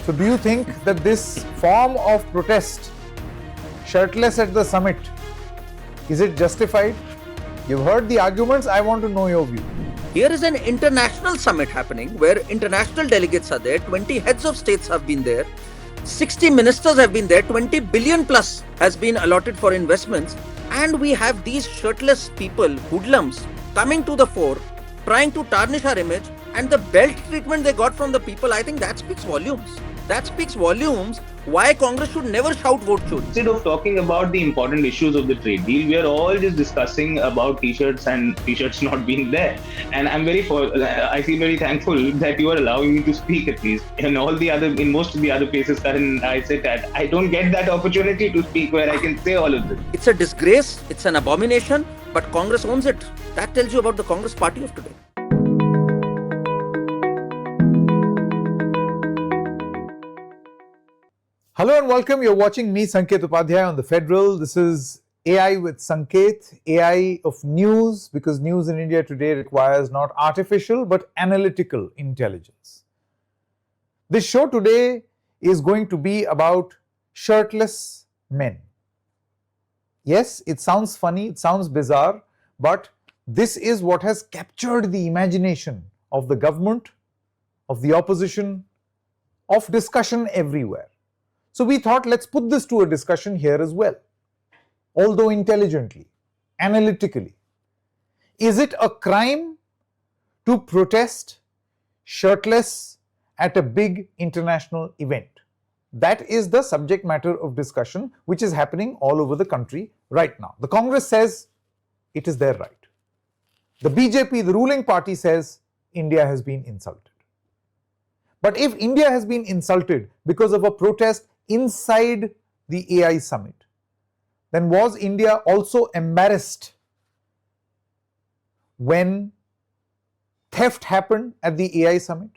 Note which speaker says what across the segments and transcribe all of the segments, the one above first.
Speaker 1: So do you think that this form of protest, shirtless at the summit, is it justified? You've heard the arguments. I want to know your view.
Speaker 2: Here is an international summit happening where international delegates are there, 20 heads of states have been there, 60 ministers have been there, 20 billion plus has been allotted for investments, and we have these shirtless people, hoodlums, coming to the fore, trying to tarnish our image, and the belt treatment they got from the people, I think that speaks volumes. That speaks volumes why Congress should never shout vote chori.
Speaker 3: Instead of talking about the important issues of the trade deal, we are all just discussing about t-shirts and t-shirts not being there. And I feel very thankful that you are allowing me to speak at least. In most of the other places, Karan, I sit at, I don't get that opportunity to speak where I can say all of this.
Speaker 2: It's a disgrace, it's an abomination, but Congress owns it. That tells you about the Congress party of today.
Speaker 1: Hello and welcome. You're watching me, Sanket Upadhyay, on TheFederal. This is AI with Sanket, AI of news, because news in India today requires not artificial but analytical intelligence. This show today is going to be about shirtless men. Yes, it sounds funny, it sounds bizarre, but this is what has captured the imagination of the government, of the opposition, of discussion everywhere. So we thought, let's put this to a discussion here as well, although intelligently, analytically. Is it a crime to protest shirtless at a big international event? That is the subject matter of discussion which is happening all over the country right now. The Congress says it is their right. The BJP, the ruling party, says India has been insulted. But if India has been insulted because of a protest inside the AI summit, then was India also embarrassed when theft happened at the AI summit?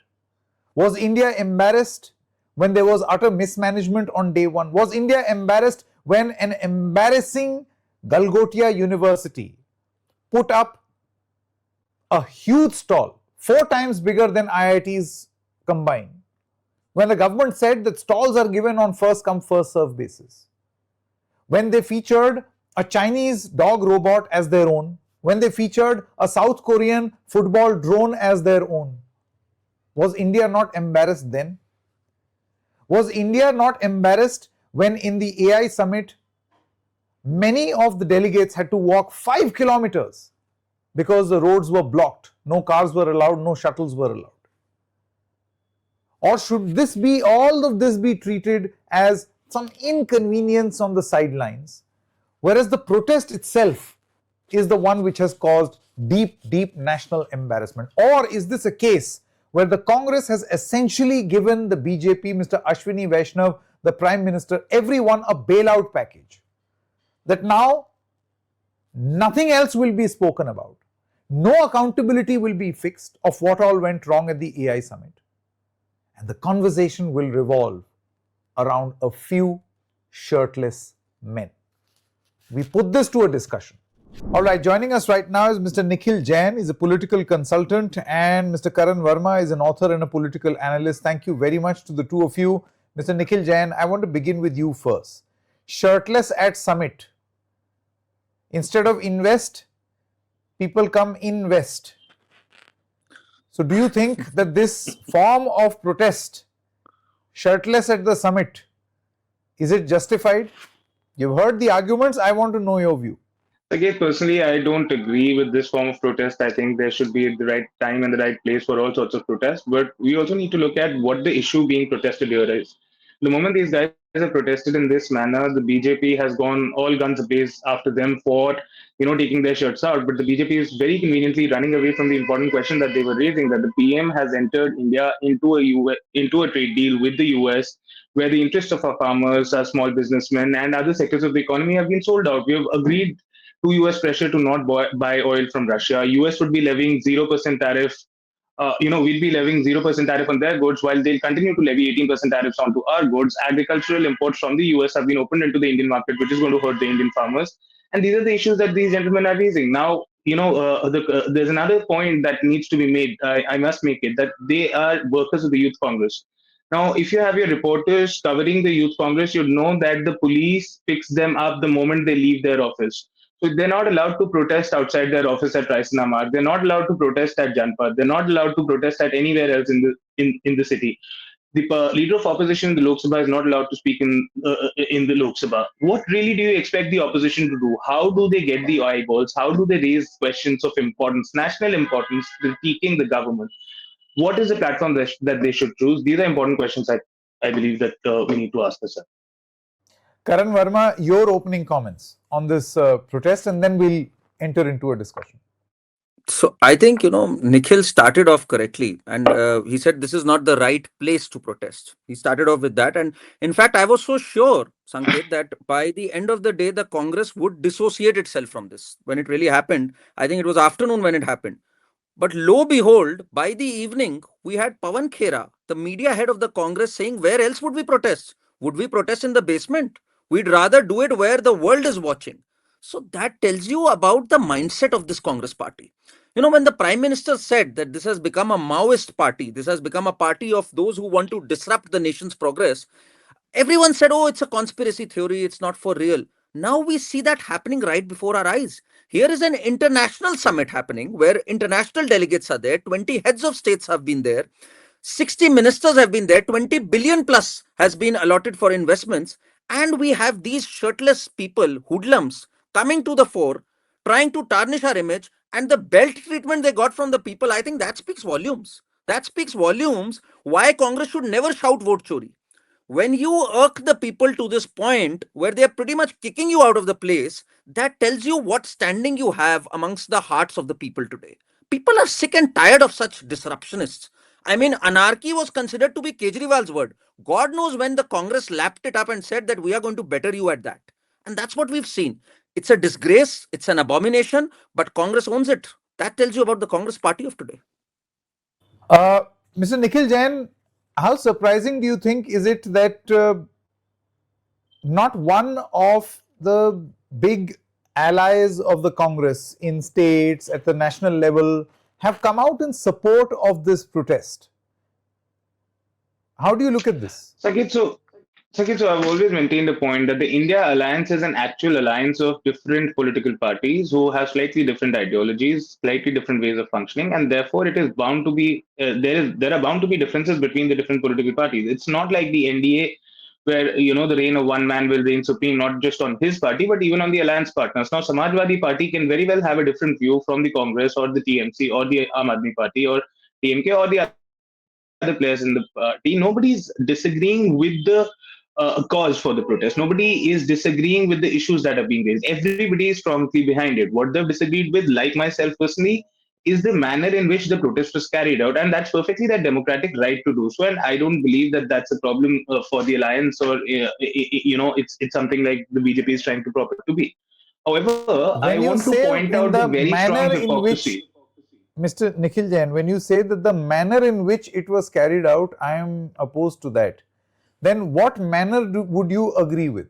Speaker 1: Was India embarrassed when there was utter mismanagement on day one? Was India embarrassed when an embarrassing Galgotia University put up a huge stall, 4 times bigger than IITs combined, when the government said that stalls are given on first come first serve basis, when they featured a Chinese dog robot as their own, when they featured a South Korean football drone as their own? Was India not embarrassed then? Was India not embarrassed when in the AI summit many of the delegates had to walk 5 kilometers because the roads were blocked, no cars were allowed, no shuttles were allowed? Or should all of this be treated as some inconvenience on the sidelines, whereas the protest itself is the one which has caused deep, deep national embarrassment? Or is this a case where the Congress has essentially given the BJP, Mr. Ashwini Vaishnav, the Prime Minister, everyone a bailout package, that now nothing else will be spoken about, no accountability will be fixed of what all went wrong at the AI summit, and the conversation will revolve around a few shirtless men? We put this to a discussion. All right, joining us right now is Mr. Nikhil Jain. He's a political consultant, and Mr. Karan Verma is an author and a political analyst. Thank you very much to the two of you. Mr. Nikhil Jain, I want to begin with you first. Shirtless at summit. Instead of invest, people come invest. So do you think that this form of protest, shirtless at the summit, is it justified? You've heard the arguments. I want to know your view.
Speaker 3: Again, personally, I don't agree with this form of protest. I think there should be the right time and the right place for all sorts of protests. But we also need to look at what the issue being protested here is. The moment these guys have protested in this manner, the BJP has gone all guns ablaze after them for taking their shirts out. But the BJP is very conveniently running away from the important question that they were raising, that the PM has entered India into a trade deal with the US, where the interests of our farmers, our small businessmen, and other sectors of the economy have been sold out. We have agreed to US pressure to not buy oil from Russia. US would be levying 0% tariff. We'll be levying 0% tariff on their goods while they'll continue to levy 18% tariffs onto our goods. Agricultural imports from the US have been opened into the Indian market, which is going to hurt the Indian farmers. And these are the issues that these gentlemen are raising. Now, there's another point that needs to be made. I must make it, that they are workers of the Youth Congress. Now, if you have your reporters covering the youth congress, you'd know that the police picks them up the moment they leave their office. So they're not allowed to protest outside their office at Raisina Marg. They're not allowed to protest at Janpad. They're not allowed to protest at anywhere else in the city. The leader of opposition in the Lok Sabha is not allowed to speak in the Lok Sabha. What really do you expect the opposition to do? How do they get the eyeballs? How do they raise questions of importance, national importance, critiquing the government? What is the platform that they should choose? These are important questions I believe that we need to ask ourselves.
Speaker 1: Karan Verma, your opening comments on this protest, and then we'll enter into a discussion.
Speaker 2: So I think, Nikhil started off correctly, and he said this is not the right place to protest. He started off with that. And in fact, I was so sure, Sanket, that by the end of the day, the Congress would dissociate itself from this. When it really happened, I think it was afternoon when it happened. But lo behold, by the evening, we had Pawan Khera, the media head of the Congress, saying, where else would we protest? Would we protest in the basement? We'd rather do it where the world is watching. So that tells you about the mindset of this Congress party. When the Prime Minister said that this has become a Maoist party, this has become a party of those who want to disrupt the nation's progress, everyone said, oh, it's a conspiracy theory, it's not for real. Now we see that happening right before our eyes. Here is an international summit happening where international delegates are there, 20 heads of states have been there, 60 ministers have been there, 20 billion plus has been allotted for investments, and we have these shirtless people, hoodlums, coming to the fore, trying to tarnish our image, and the belt treatment they got from the people, I think that speaks volumes. That speaks volumes why Congress should never shout vote chori. When you irk the people to this point where they're pretty much kicking you out of the place, that tells you what standing you have amongst the hearts of the people today. People are sick and tired of such disruptionists. I mean, anarchy was considered to be Kejriwal's word. God knows when the Congress lapped it up and said that we are going to better you at that. And that's what we've seen. It's a disgrace, it's an abomination, but Congress owns it. That tells you about the Congress party of today.
Speaker 1: Mr. Nikhil Jain, how surprising do you think is it that not one of the big allies of the Congress in states at the national level have come out in support of this protest? How do you look at this?
Speaker 3: Sakit, so I've always maintained the point that the India alliance is an actual alliance of different political parties who have slightly different ideologies, slightly different ways of functioning, and therefore it is bound to be there are bound to be differences between the different political parties. It's not like the NDA where the reign of one man will reign supreme, not just on his party but even on the alliance partners. Now, Samajwadi Party can very well have a different view from the Congress or the TMC or the Aam Aadmi Party or TMK or the other players in the party. Nobody's disagreeing with the cause for the protest. Nobody is disagreeing with the issues that are being raised. Everybody is strongly behind it. What they've disagreed with, like myself personally, is the manner in which the protest was carried out, and that's perfectly their democratic right to do so. And I don't believe that that's a problem for the alliance, or it's something like the BJP is trying to prop it to be. However, I want
Speaker 1: When
Speaker 3: to
Speaker 1: you
Speaker 3: point
Speaker 1: say
Speaker 3: out the
Speaker 1: in
Speaker 3: very
Speaker 1: the
Speaker 3: strong
Speaker 1: manner in
Speaker 3: hypocrisy.
Speaker 1: which, Mr. Nikhil Jain, when you say that the manner in which it was carried out, I am opposed to that. Then what manner would you agree with?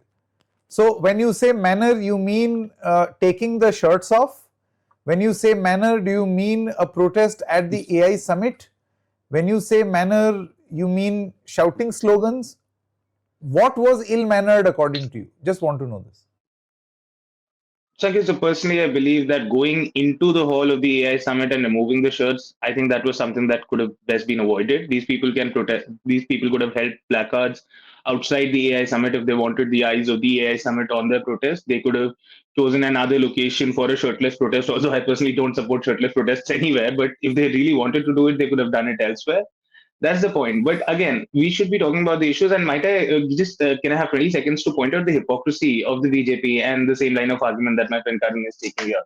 Speaker 1: So when you say manner, you mean taking the shirts off? When you say manner, do you mean a protest at the AI summit? When you say manner, you mean shouting slogans? What was ill-mannered according to you? Just want to know this.
Speaker 3: So personally, I believe that going into the hall of the AI summit and removing the shirts, I think that was something that could have best been avoided. These people can protest. These people could have held placards outside the AI summit if they wanted the eyes of the AI summit on their protest. They could have chosen another location for a shirtless protest. Also, I personally don't support shirtless protests anywhere, but if they really wanted to do it, they could have done it elsewhere. That's the point. But again, we should be talking about the issues. And might I just can I have 20 seconds to point out the hypocrisy of the BJP and the same line of argument that my friend Karan is taking here?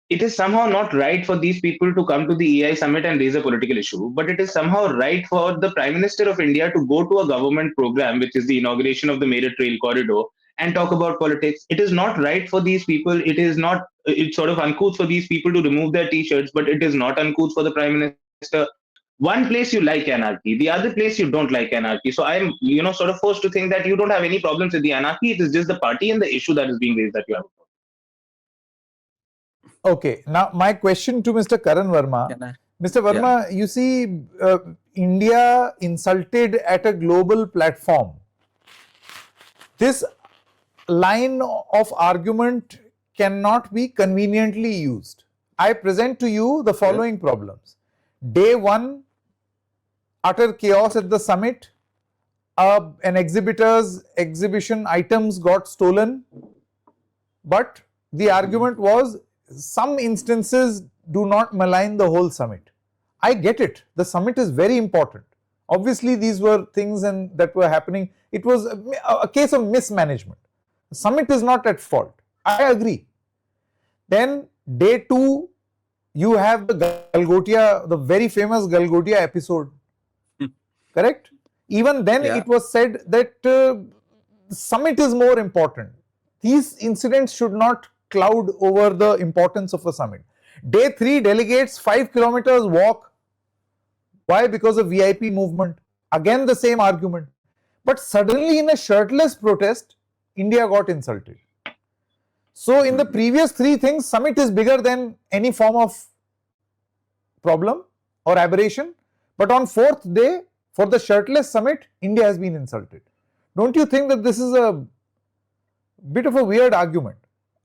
Speaker 3: It is somehow not right for these people to come to the EI summit and raise a political issue, but it is somehow right for the Prime Minister of India to go to a government program, which is the inauguration of the Meerut Rail Corridor, and talk about politics. It is not right for these people. It is not. It's sort of uncouth for these people to remove their T-shirts, but it is not uncouth for the Prime Minister. One place you like anarchy, the other place you don't like anarchy. So I'm, sort of forced to think that you don't have any problems with the anarchy. It is just the party and the issue that is being raised that you have.
Speaker 1: Okay, now my question to Mr. Karan Verma, Mr. Verma, you see, India insulted at a global platform. This line of argument cannot be conveniently used. I present to you the following problems. Day one, utter chaos at the summit. An exhibitor's exhibition items got stolen, but the argument was some instances do not malign the whole summit. I get it. The summit is very important. Obviously, these were things that were happening. It was a case of mismanagement. The summit is not at fault. I agree. Then day two, you have the Galgotia, the very famous Galgotia episode. Correct? Even then it was said that summit is more important. These incidents should not cloud over the importance of a summit. Day 3, delegates 5 kilometers walk. Why? Because of VIP movement. Again the same argument. But suddenly in a shirtless protest, India got insulted. So in the previous 3 things, summit is bigger than any form of problem or aberration. But on 4th day, for the shirtless summit, India has been insulted. Don't you think that this is a bit of a weird argument?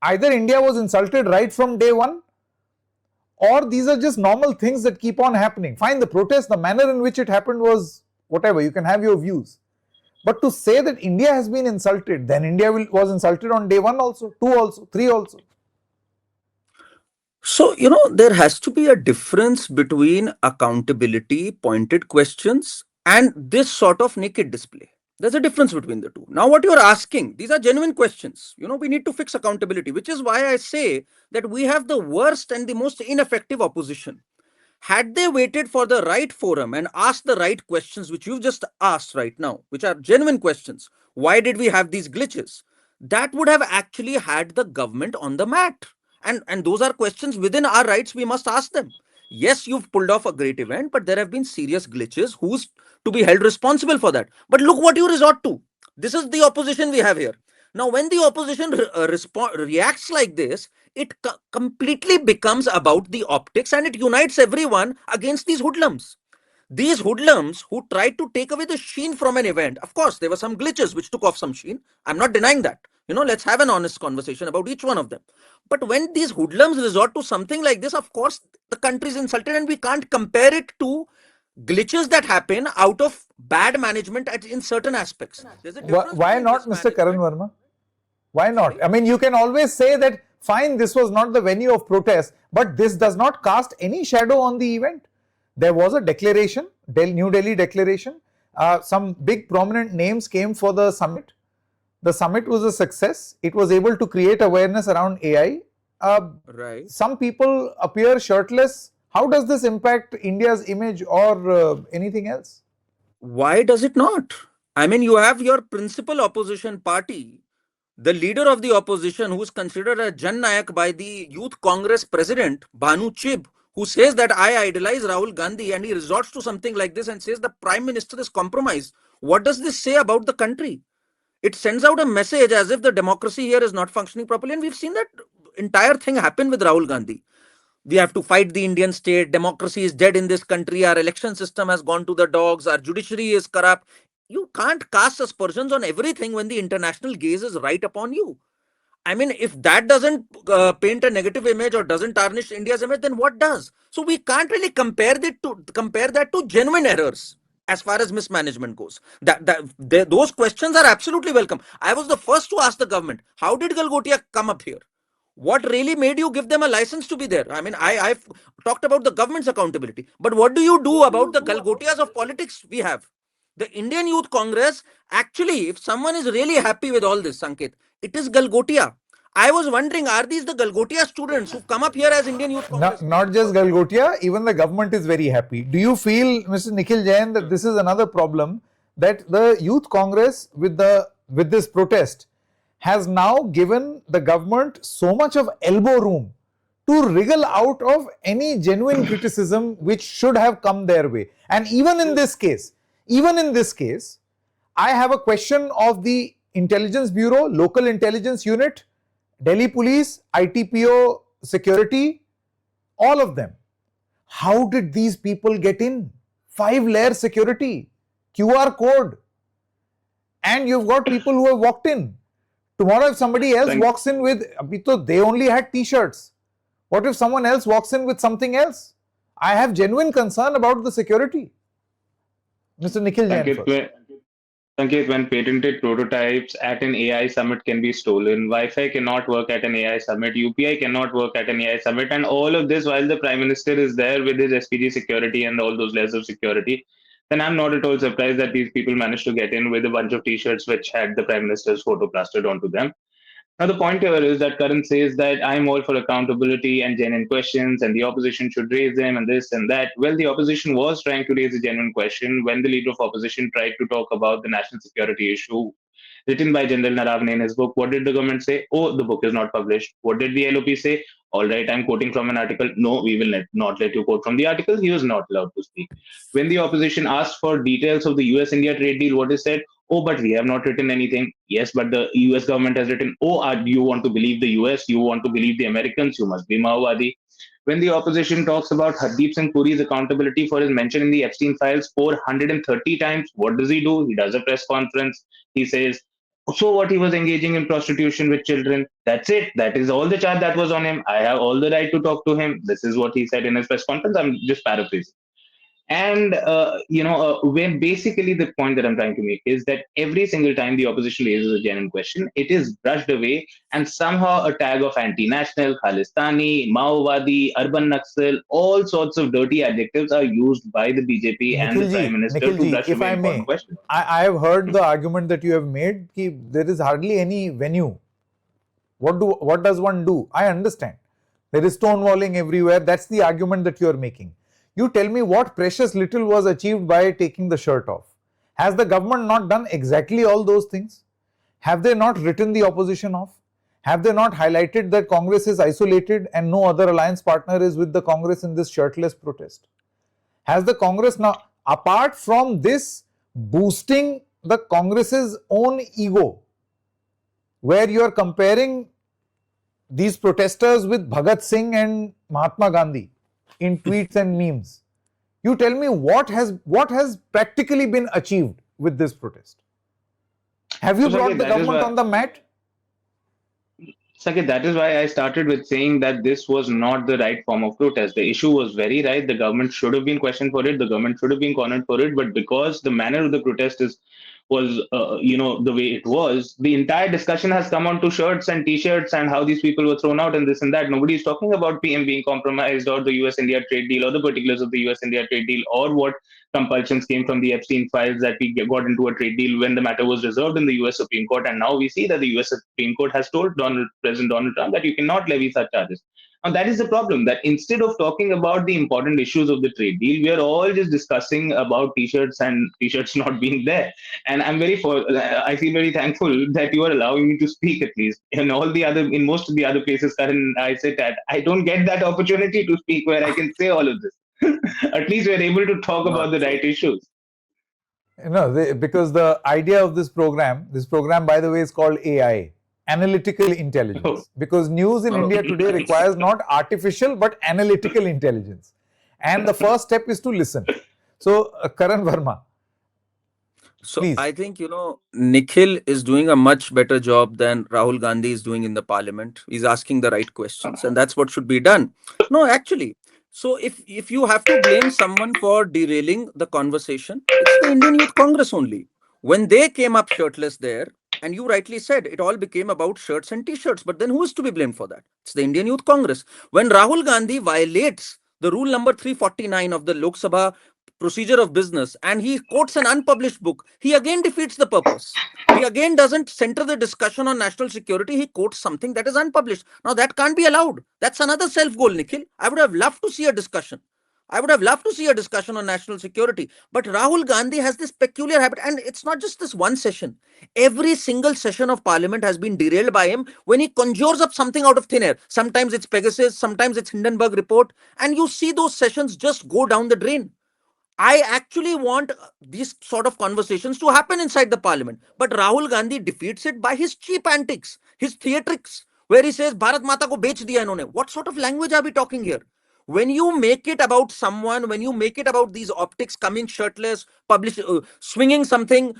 Speaker 1: Either India was insulted right from day one, or these are just normal things that keep on happening. Fine, the protest, the manner in which it happened was whatever, you can have your views. But to say that India has been insulted, then India was insulted on day 1 also, 2 also, 3 also.
Speaker 2: So, there has to be a difference between accountability, pointed questions, and this sort of naked display. There's a difference between the two. Now, what you're asking, these are genuine questions. We need to fix accountability, which is why I say that we have the worst and the most ineffective opposition. Had they waited for the right forum and asked the right questions, which you've just asked right now, which are genuine questions, why did we have these glitches? That would have actually had the government on the mat. And those are questions within our rights, we must ask them. Yes, you've pulled off a great event, but there have been serious glitches. Who's to be held responsible for that? But look what you resort to. This is the opposition we have here. Now, when the opposition reacts like this, it completely becomes about the optics, and it unites everyone against these hoodlums. These hoodlums who tried to take away the sheen from an event. Of course, there were some glitches which took off some sheen. I'm not denying that. Let's have an honest conversation about each one of them. But when these hoodlums resort to something like this, of course, the country is insulted, and we can't compare it to glitches that happen out of bad management in certain aspects.
Speaker 1: Why not, Mr. Karan Verma? Why not? I mean, you can always say that, fine, this was not the venue of protest, but this does not cast any shadow on the event. There was a declaration, New Delhi declaration. Some big prominent names came for the summit. The summit was a success. It was able to create awareness around AI.
Speaker 2: Right.
Speaker 1: Some people appear shirtless. How does this impact India's image or anything else?
Speaker 2: Why does it not? I mean, you have your principal opposition party, the leader of the opposition, who is considered a Jan Nayak by the Youth Congress president, Bhanu Chib, who says that I idolize Rahul Gandhi, and he resorts to something like this and says the prime minister is compromised. What does this say about the country? It sends out a message as if the democracy here is not functioning properly. And we've seen that entire thing happen with Rahul Gandhi. We have to fight the Indian state. Democracy is dead in this country. Our election system has gone to the dogs. Our judiciary is corrupt. You can't cast aspersions on everything when the international gaze is right upon you. I mean, if that doesn't paint a negative image or doesn't tarnish India's image, then what does? So we can't really compare that to genuine errors as far as mismanagement goes. Those questions are absolutely welcome. I was the first to ask the government, how did Galgotia come up here? What really made you give them a license to be there? I mean, I've talked about the government's accountability, but what do you do about the Galgotias of politics we have? The Indian Youth Congress, actually, if someone is really happy with all this, Sanket, it is Galgotia. I was wondering, are these the Galgotia students who've come up here as Indian Youth Congress?
Speaker 1: Not just Galgotia, even the government is very happy. Do you feel, Mr. Nikhil Jain, that this is another problem, that the Youth Congress with this protest has now given the government so much of elbow room to wriggle out of any genuine criticism which should have come their way? And even in this case, I have a question of the Intelligence Bureau, Local Intelligence Unit, Delhi Police, ITPO Security, all of them. How did these people get in? 5-layer security, QR code, and you've got people who have walked in. Tomorrow, if somebody else walks in with, they only had t-shirts. What if someone else walks in with something else? I have genuine concern about the security. Mr. Nikhil Jain first.
Speaker 3: Sanket, when patented prototypes at an AI summit can be stolen, Wi-Fi cannot work at an AI summit, UPI cannot work at an AI summit, and all of this while the Prime Minister is there with his SPG security and all those layers of security, then I'm not at all surprised that these people managed to get in with a bunch of T-shirts which had the Prime Minister's photo plastered onto them. Now, the point here is that Karan says that I'm all for accountability and genuine questions, and the opposition should raise them, and this and that. Well, the opposition was trying to raise a genuine question when the leader of opposition tried to talk about the national security issue written by General Naravne in his book. What did the government say? Oh, the book is not published. What did the LOP say? All right, I'm quoting from an article. No, we will not let you quote from the article. He was not allowed to speak. When the opposition asked for details of the US India trade deal, what is said? Oh, but we have not written anything. Yes, but the US government has written, oh, you want to believe the US? You want to believe the Americans? You must be Maowadi. When the opposition talks about Hardeep Singh Puri's accountability for his mention in the Epstein files 430 times, what does he do? He does a press conference. He says, so what, he was engaging in prostitution with children. That's it. That is all the charge that was on him. I have all the right to talk to him. This is what he said in his press conference. I'm just paraphrasing. And when basically the point that I'm trying to make is that every single time the opposition raises a genuine question, it is brushed away, and somehow a tag of anti-national, Khalistani, Maowadi, urban Naxal, all sorts of dirty adjectives are used by the BJP and the Prime Minister to brush
Speaker 1: if
Speaker 3: away
Speaker 1: I
Speaker 3: important
Speaker 1: may,
Speaker 3: questions.
Speaker 1: I have heard the argument that you have made that there is hardly any venue. What does one do? I understand. There is stonewalling everywhere. That's the argument that you are making. You tell me what precious little was achieved by taking the shirt off. Has the government not done exactly all those things? Have they not written the opposition off? Have they not highlighted that Congress is isolated and no other alliance partner is with the Congress in this shirtless protest? Has the Congress now, apart from this, boosting the Congress's own ego, where you are comparing these protesters with Bhagat Singh and Mahatma Gandhi in tweets and memes? You tell me what has practically been achieved with this protest? Have you brought the government on the mat?
Speaker 3: Sakit, that is why I started with saying that this was not the right form of protest. The issue was very right. The government should have been questioned for it. The government should have been cornered for it. But because the manner of the protest was the way it was, the entire discussion has come on to shirts and t-shirts and how these people were thrown out and this and that. Nobody is talking about PM being compromised or the US India trade deal or the particulars of the US India trade deal or what compulsions came from the Epstein files that we got into a trade deal when the matter was reserved in the US Supreme Court. And now we see that the US Supreme Court has told President Donald Trump that you cannot levy such charges. Now, that is the problem, that instead of talking about the important issues of the trade deal, we are all just discussing about t-shirts and t-shirts not being there. And I feel very thankful that you are allowing me to speak at least. In most of the other places, Karan, I sit at, I don't get that opportunity to speak where I can say all of this. At least we're able to talk about the right issues.
Speaker 1: Because the idea of this program, by the way, is called AI, analytical intelligence. Because news in India today requires not artificial but analytical intelligence. And the first step is to listen. So, Karan Verma.
Speaker 2: So
Speaker 1: please.
Speaker 2: I think, Nikhil is doing a much better job than Rahul Gandhi is doing in the parliament. He's asking the right questions, and that's what should be done. No, actually. So if you have to blame someone for derailing the conversation, it's the Indian Youth Congress only. When they came up shirtless there, and you rightly said, it all became about shirts and t-shirts. But then who is to be blamed for that? It's the Indian Youth Congress. When Rahul Gandhi violates the rule number 349 of the Lok Sabha procedure of business and he quotes an unpublished book, he again defeats the purpose. He again doesn't center the discussion on national security. He quotes something that is unpublished. Now that can't be allowed. That's another self-goal, Nikhil. I would have loved to see a discussion. I would have loved to see a discussion on national security. But Rahul Gandhi has this peculiar habit, and it's not just this one session. Every single session of parliament has been derailed by him when he conjures up something out of thin air. Sometimes it's Pegasus, sometimes it's Hindenburg report, and you see those sessions just go down the drain. I actually want these sort of conversations to happen inside the parliament. But Rahul Gandhi defeats it by his cheap antics, his theatrics, where he says, Bharat Mata ko bech diya inhone. What sort of language are we talking here? When you make it about someone, when you make it about these optics coming shirtless, swinging something,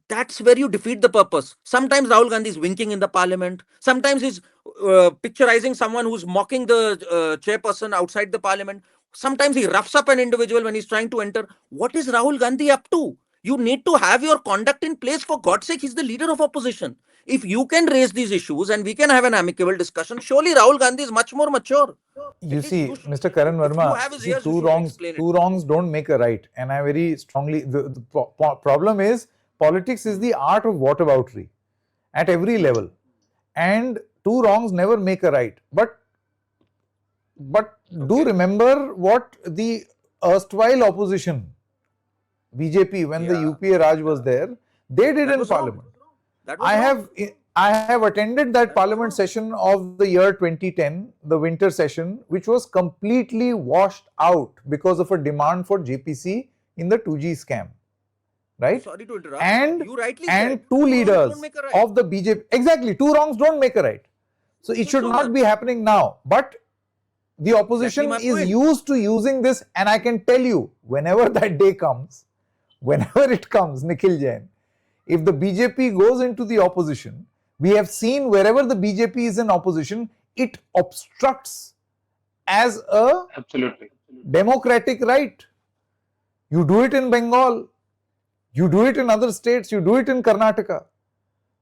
Speaker 2: that's where you defeat the purpose. Sometimes Rahul Gandhi is winking in the parliament. Sometimes he's picturizing someone who's mocking the chairperson outside the parliament. Sometimes he roughs up an individual when he's trying to enter. What is Rahul Gandhi up to? You need to have your conduct in place. For God's sake, he's the leader of opposition. If you can raise these issues and we can have an amicable discussion, surely Rahul Gandhi is much more mature.
Speaker 1: You
Speaker 2: At least
Speaker 1: see,
Speaker 2: you should,
Speaker 1: Mr. Karan
Speaker 2: if you
Speaker 1: Verma,
Speaker 2: have his
Speaker 1: see,
Speaker 2: ears, you should explain it.
Speaker 1: two wrongs don't make a right. And I very strongly, the problem is politics is the art of whataboutery at every level. And two wrongs never make a right. But do remember what the erstwhile opposition, BJP, when the UPA Raj was there, they did in parliament. I have attended that parliament session of the year 2010, the winter session, which was completely washed out because of a demand for JPC in the 2G scam. Right?
Speaker 2: Sorry to interrupt.
Speaker 1: And
Speaker 2: you rightly
Speaker 1: and
Speaker 2: said,
Speaker 1: two leaders of the BJP, exactly, two wrongs don't make a right. So it should not be happening now. But the opposition is used to using this, and I can tell you, whenever that day comes, whenever it comes, Nikhil Jain, if the BJP goes into the opposition, we have seen wherever the BJP is in opposition, it obstructs as a democratic right. You do it in Bengal, you do it in other states, you do it in Karnataka.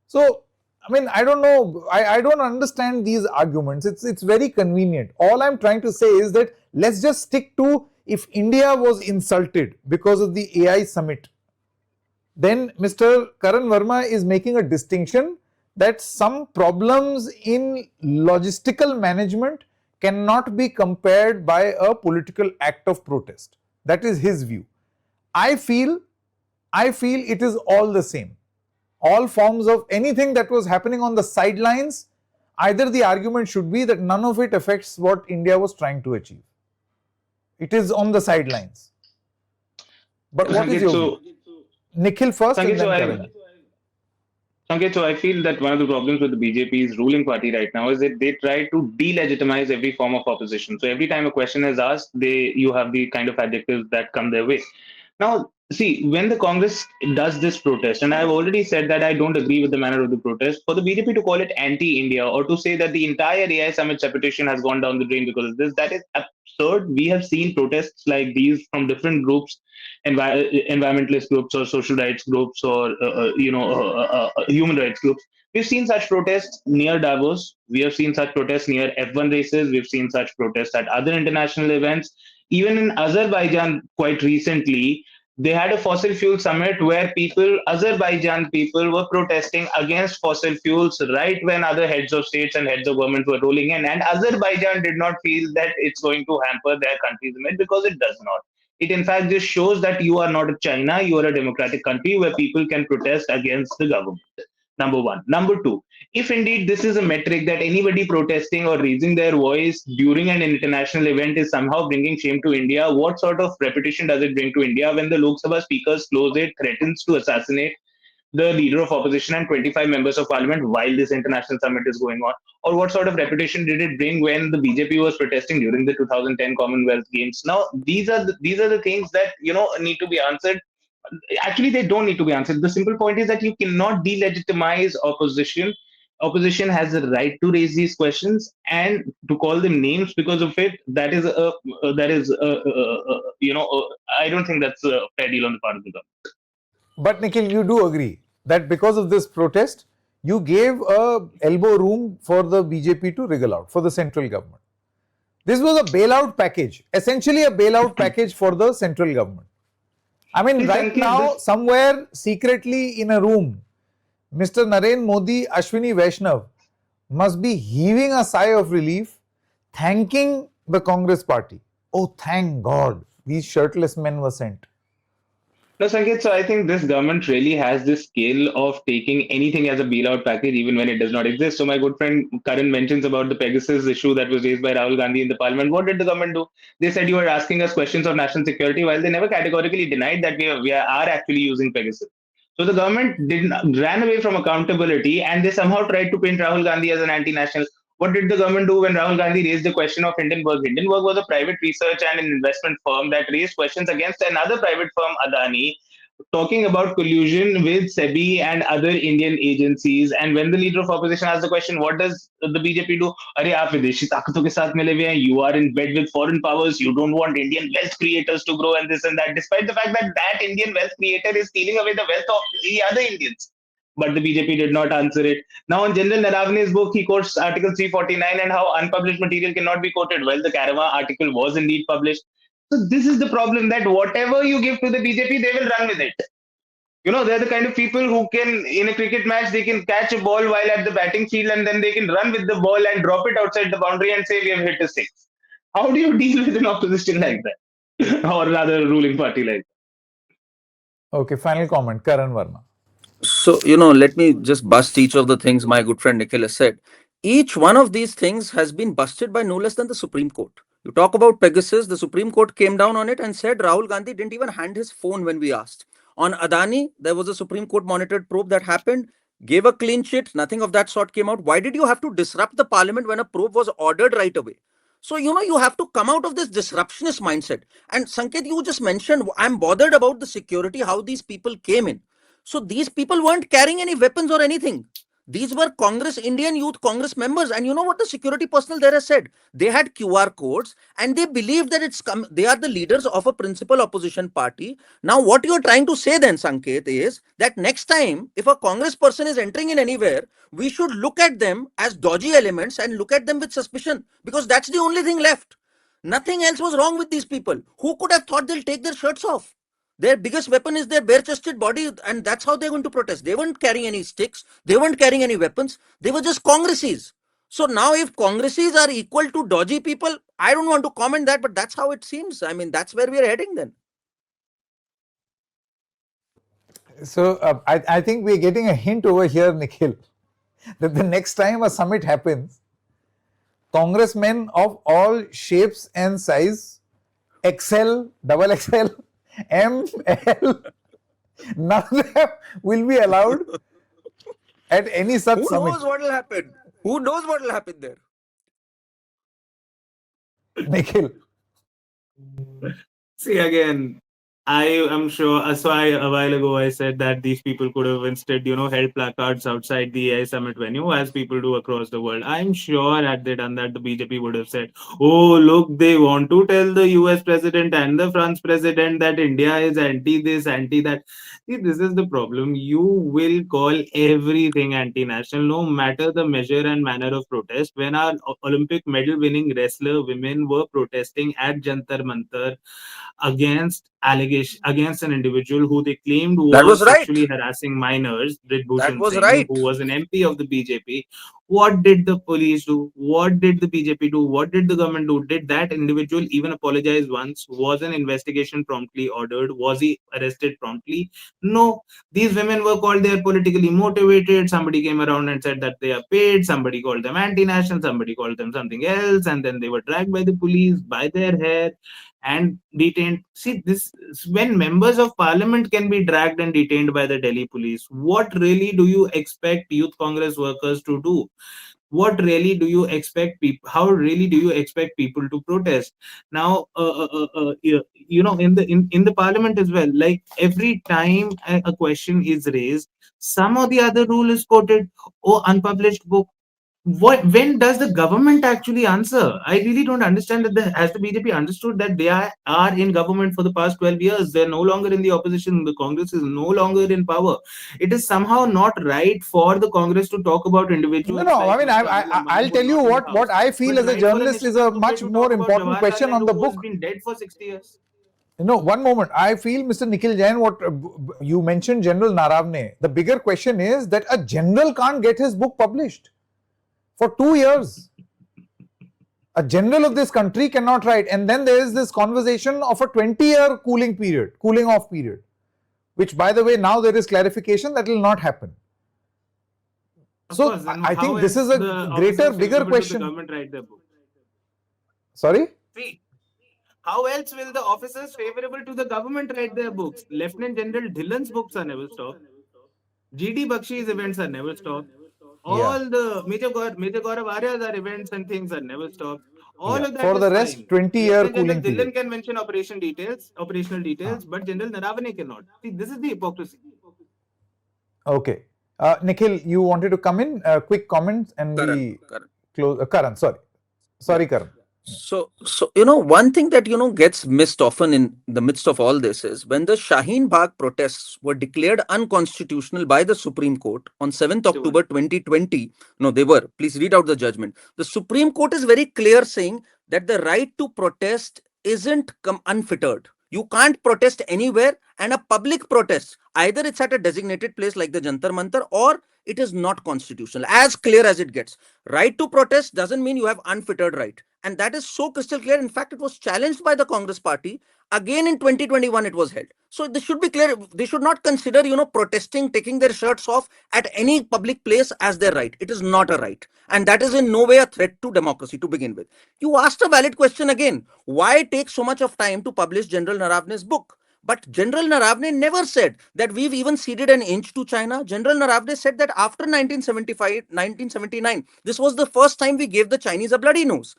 Speaker 1: So, I mean, I don't know, I don't understand these arguments. It's very convenient. All I'm trying to say is that let's just stick to, if India was insulted because of the AI summit, then Mr. Karan Verma is making a distinction that some problems in logistical management cannot be compared by a political act of protest. That is his view. I feel it is all the same. All forms of anything that was happening on the sidelines, either the argument should be that none of it affects what India was trying to achieve. It is on the sidelines. But what is your view? Nikhil first and then Karan.
Speaker 3: Sanket, so I feel that one of the problems with the BJP's ruling party right now is that they try to delegitimize every form of opposition. So every time a question is asked, you have the kind of adjectives that come their way. Now, see, when the Congress does this protest, and I've already said that I don't agree with the manner of the protest, for the BJP to call it anti-India or to say that the entire AI summit reputation has gone down the drain because of this, that is absurd. We have seen protests like these from different groups, environmentalist groups or social rights groups or human rights groups. We've seen such protests near Davos. We have seen such protests near F1 races. We've seen such protests at other international events. Even in Azerbaijan, quite recently, they had a fossil fuel summit where Azerbaijan people were protesting against fossil fuels right when other heads of states and heads of government were rolling in. And Azerbaijan did not feel that it's going to hamper their country's image because it does not. It in fact just shows that you are not a China, you are a democratic country where people can protest against the government. Number one. Number two, if indeed this is a metric that anybody protesting or raising their voice during an international event is somehow bringing shame to India, what sort of reputation does it bring to India when the Lok Sabha speaker's closet threatens to assassinate the leader of opposition and 25 members of parliament while this international summit is going on? Or what sort of reputation did it bring when the BJP was protesting during the 2010 Commonwealth Games? Now, these are the things that need to be answered. Actually, they don't need to be answered. The simple point is that you cannot delegitimize opposition. Opposition has the right to raise these questions and to call them names because of it. That is I don't think that's a fair deal on the part of the government.
Speaker 1: But Nikhil, you do agree that because of this protest, you gave a elbow room for the BJP to wriggle out, for the central government. This was a bailout package, essentially a bailout package for the central government. I mean, right now, somewhere secretly in a room, Mr. Narendra Modi, Ashwini Vaishnav must be heaving a sigh of relief, thanking the Congress party. Oh, thank God, these shirtless men were sent.
Speaker 3: No, Sanket, so I think this government really has this skill of taking anything as a bailout package, even when it does not exist. So my good friend Karan mentions about the Pegasus issue that was raised by Rahul Gandhi in the parliament. What did the government do? They said you are asking us questions of national security, while they never categorically denied that we are actually using Pegasus. So the government ran away from accountability, and they somehow tried to paint Rahul Gandhi as an anti-national. What did the government do when Rahul Gandhi raised the question of Hindenburg? Hindenburg was a private research and an investment firm that raised questions against another private firm, Adani, talking about collusion with SEBI and other Indian agencies. And when the leader of opposition asked the question, what does the BJP do? Arey, aap videshi taakoton ke saath mile hue hain. You are in bed with foreign powers. You don't want Indian wealth creators to grow and this and that, despite the fact that that Indian wealth creator is stealing away the wealth of the other Indians. But the BJP did not answer it. Now, in General Narawane's book, he quotes Article 349 and how unpublished material cannot be quoted. Well, the Caravan article was indeed published. So this is the problem, that whatever you give to the BJP, they will run with it. They're the kind of people who can, in a cricket match, they can catch a ball while at the batting field and then they can run with the ball and drop it outside the boundary and say, we have hit a six. How do you deal with an opposition like that? Or rather, a ruling party like
Speaker 1: that? Okay, final comment, Karan Verma.
Speaker 2: So, let me just bust each of the things my good friend Nikhil has said. Each one of these things has been busted by no less than the Supreme Court. You talk about Pegasus, the Supreme Court came down on it and said Rahul Gandhi didn't even hand his phone when we asked. On Adani, there was a Supreme Court monitored probe that happened, gave a clean sheet, nothing of that sort came out. Why did you have to disrupt the parliament when a probe was ordered right away? So, you have to come out of this disruptionist mindset. And Sanket, you just mentioned, I'm bothered about the security, how these people came in. So these people weren't carrying any weapons or anything. These were Congress, Indian Youth Congress members. And you know what the security personnel there has said? They had QR codes and they believe that they are the leaders of a principal opposition party. Now, what you're trying to say then, Sanket, is that next time, if a Congress person is entering in anywhere, we should look at them as dodgy elements and look at them with suspicion, because that's the only thing left. Nothing else was wrong with these people. Who could have thought they'll take their shirts off? Their biggest weapon is their bare-chested body, and that's how they're going to protest. They weren't carrying any sticks. They weren't carrying any weapons. They were just Congresses. So now if Congresses are equal to dodgy people, I don't want to comment that, but that's how it seems. I mean, that's where we're heading then.
Speaker 1: So I think we're getting a hint over here, Nikhil, that the next time a summit happens, congressmen of all shapes and size, XL, double XL, M, L, none of them will be allowed at any such summit.
Speaker 2: Who knows what will happen? Who knows what will happen there?
Speaker 1: Nikhil.
Speaker 4: See, again, I am sure. So a while ago, I said that these people could have instead, held placards outside the AI summit venue, as people do across the world. I'm sure had they done that, the BJP would have said, "Oh, look, they want to tell the US president and the France president that India is anti this, anti that." See, this is the problem. You will call everything anti-national, no matter the measure and manner of protest. When our Olympic medal-winning wrestler women were protesting at Jantar Mantar against an individual who they claimed was sexually harassing minors, Bridbhushan Singh, who was an MP of the BJP. What did the police do? What did the BJP do? What did the government do? Did that individual even apologize once? Was an investigation promptly ordered? Was he arrested promptly? No. These women were called, they are politically motivated. Somebody came around and said that they are paid. Somebody called them anti-national. Somebody called them something else. And then they were dragged by the police by their hair and detained. See, this when members of parliament can be dragged and detained by the Delhi police, what really do you expect Youth Congress workers to do? What really do you expect people? How really do you expect people to protest? Now, in the parliament as well, like every time a question is raised, some or the other rule is quoted. Oh, unpublished book. When does the government actually answer? I really don't understand that has the BJP understood that they are in government for the past 12 years? They're no longer in the opposition. The Congress is no longer in power. It is somehow not right for the Congress to talk about individuals.
Speaker 1: No, I mean, I'll tell you what I feel as a journalist is a much more important question on the book.
Speaker 4: Who's been dead for 60 years.
Speaker 1: No, one moment. I feel, Mr. Nikhil Jain, what you mentioned, General Naravne. The bigger question is that a general can't get his book published for 2 years. A general of this country cannot write. And then there is this conversation of a 20-year cooling off period, which, by the way, now there is clarification that will not happen. So I think this is a bigger question.
Speaker 4: The government write their book?
Speaker 1: Sorry?
Speaker 4: See, how else will the officers favorable to the government write their books? Lieutenant General Dhillon's books are never stopped. G.D. Bakshi's events are never stopped. All the Major Gaurav Arya's are events and things that never stop. All of that
Speaker 1: For
Speaker 4: is
Speaker 1: the rest,
Speaker 4: fine.
Speaker 1: 20-year
Speaker 4: Lieutenant General
Speaker 1: cooling period.
Speaker 4: Dhillon can mention operational details, but General Naravane cannot. See, this is the hypocrisy.
Speaker 1: Okay. Nikhil, you wanted to come in? Quick comments and we close. Karan, sorry. Sorry, Karan.
Speaker 2: So, one thing that, gets missed often in the midst of all this is when the Shaheen Bagh protests were declared unconstitutional by the Supreme Court on 7th October 2020. No, they were. Please read out the judgment. The Supreme Court is very clear saying that the right to protest isn't unfettered. You can't protest anywhere, and a public protest, either it's at a designated place like the Jantar Mantar or it is not constitutional, as clear as it gets. Right to protest doesn't mean you have unfettered right. And that is so crystal clear. In fact, it was challenged by the Congress party. Again in 2021, it was held. So this should be clear. They should not consider, protesting, taking their shirts off at any public place as their right. It is not a right. And that is in no way a threat to democracy to begin with. You asked a valid question again. Why take so much of time to publish General Narawane's book? But General Naravane never said that we've even ceded an inch to China. General Naravane said that after 1975, 1979, this was the first time we gave the Chinese a bloody nose.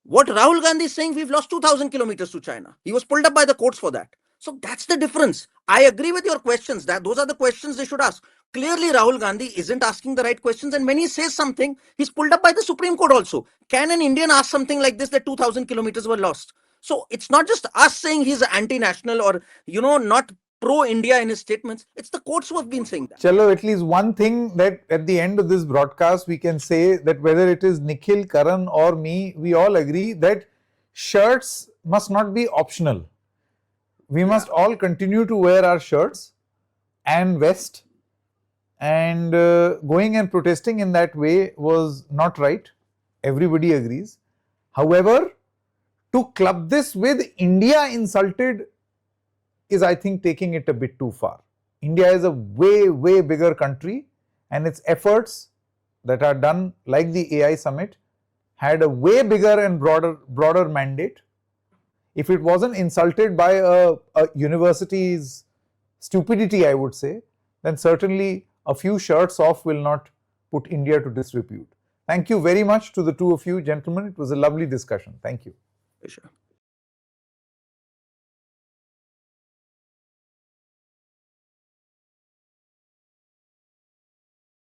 Speaker 2: What Rahul Gandhi is saying, we've lost 2,000 kilometers to China. He was pulled up by the courts for that. So that's the difference. I agree with your questions. Those are the questions they should ask. Clearly, Rahul Gandhi isn't asking the right questions. And when he says something, he's pulled up by the Supreme Court also. Can an Indian ask something like this, that 2,000 kilometers were lost? So it's not just us saying he's anti-national or, not pro-India in his statements. It's the courts who have been saying that.
Speaker 1: Chalo, at least one thing that at the end of this broadcast, we can say that whether it is Nikhil, Karan or me, we all agree that shirts must not be optional. We must all continue to wear our shirts and vest, and going and protesting in that way was not right. Everybody agrees. However, to club this with India insulted is, I think, taking it a bit too far. India is a way, way bigger country, and its efforts that are done, like the AI summit, had a way bigger and broader mandate. If it wasn't insulted by a university's stupidity, I would say, then certainly a few shirts off will not put India to disrepute. Thank you very much to the two of you, gentlemen. It was a lovely discussion. Thank you.
Speaker 2: Sure.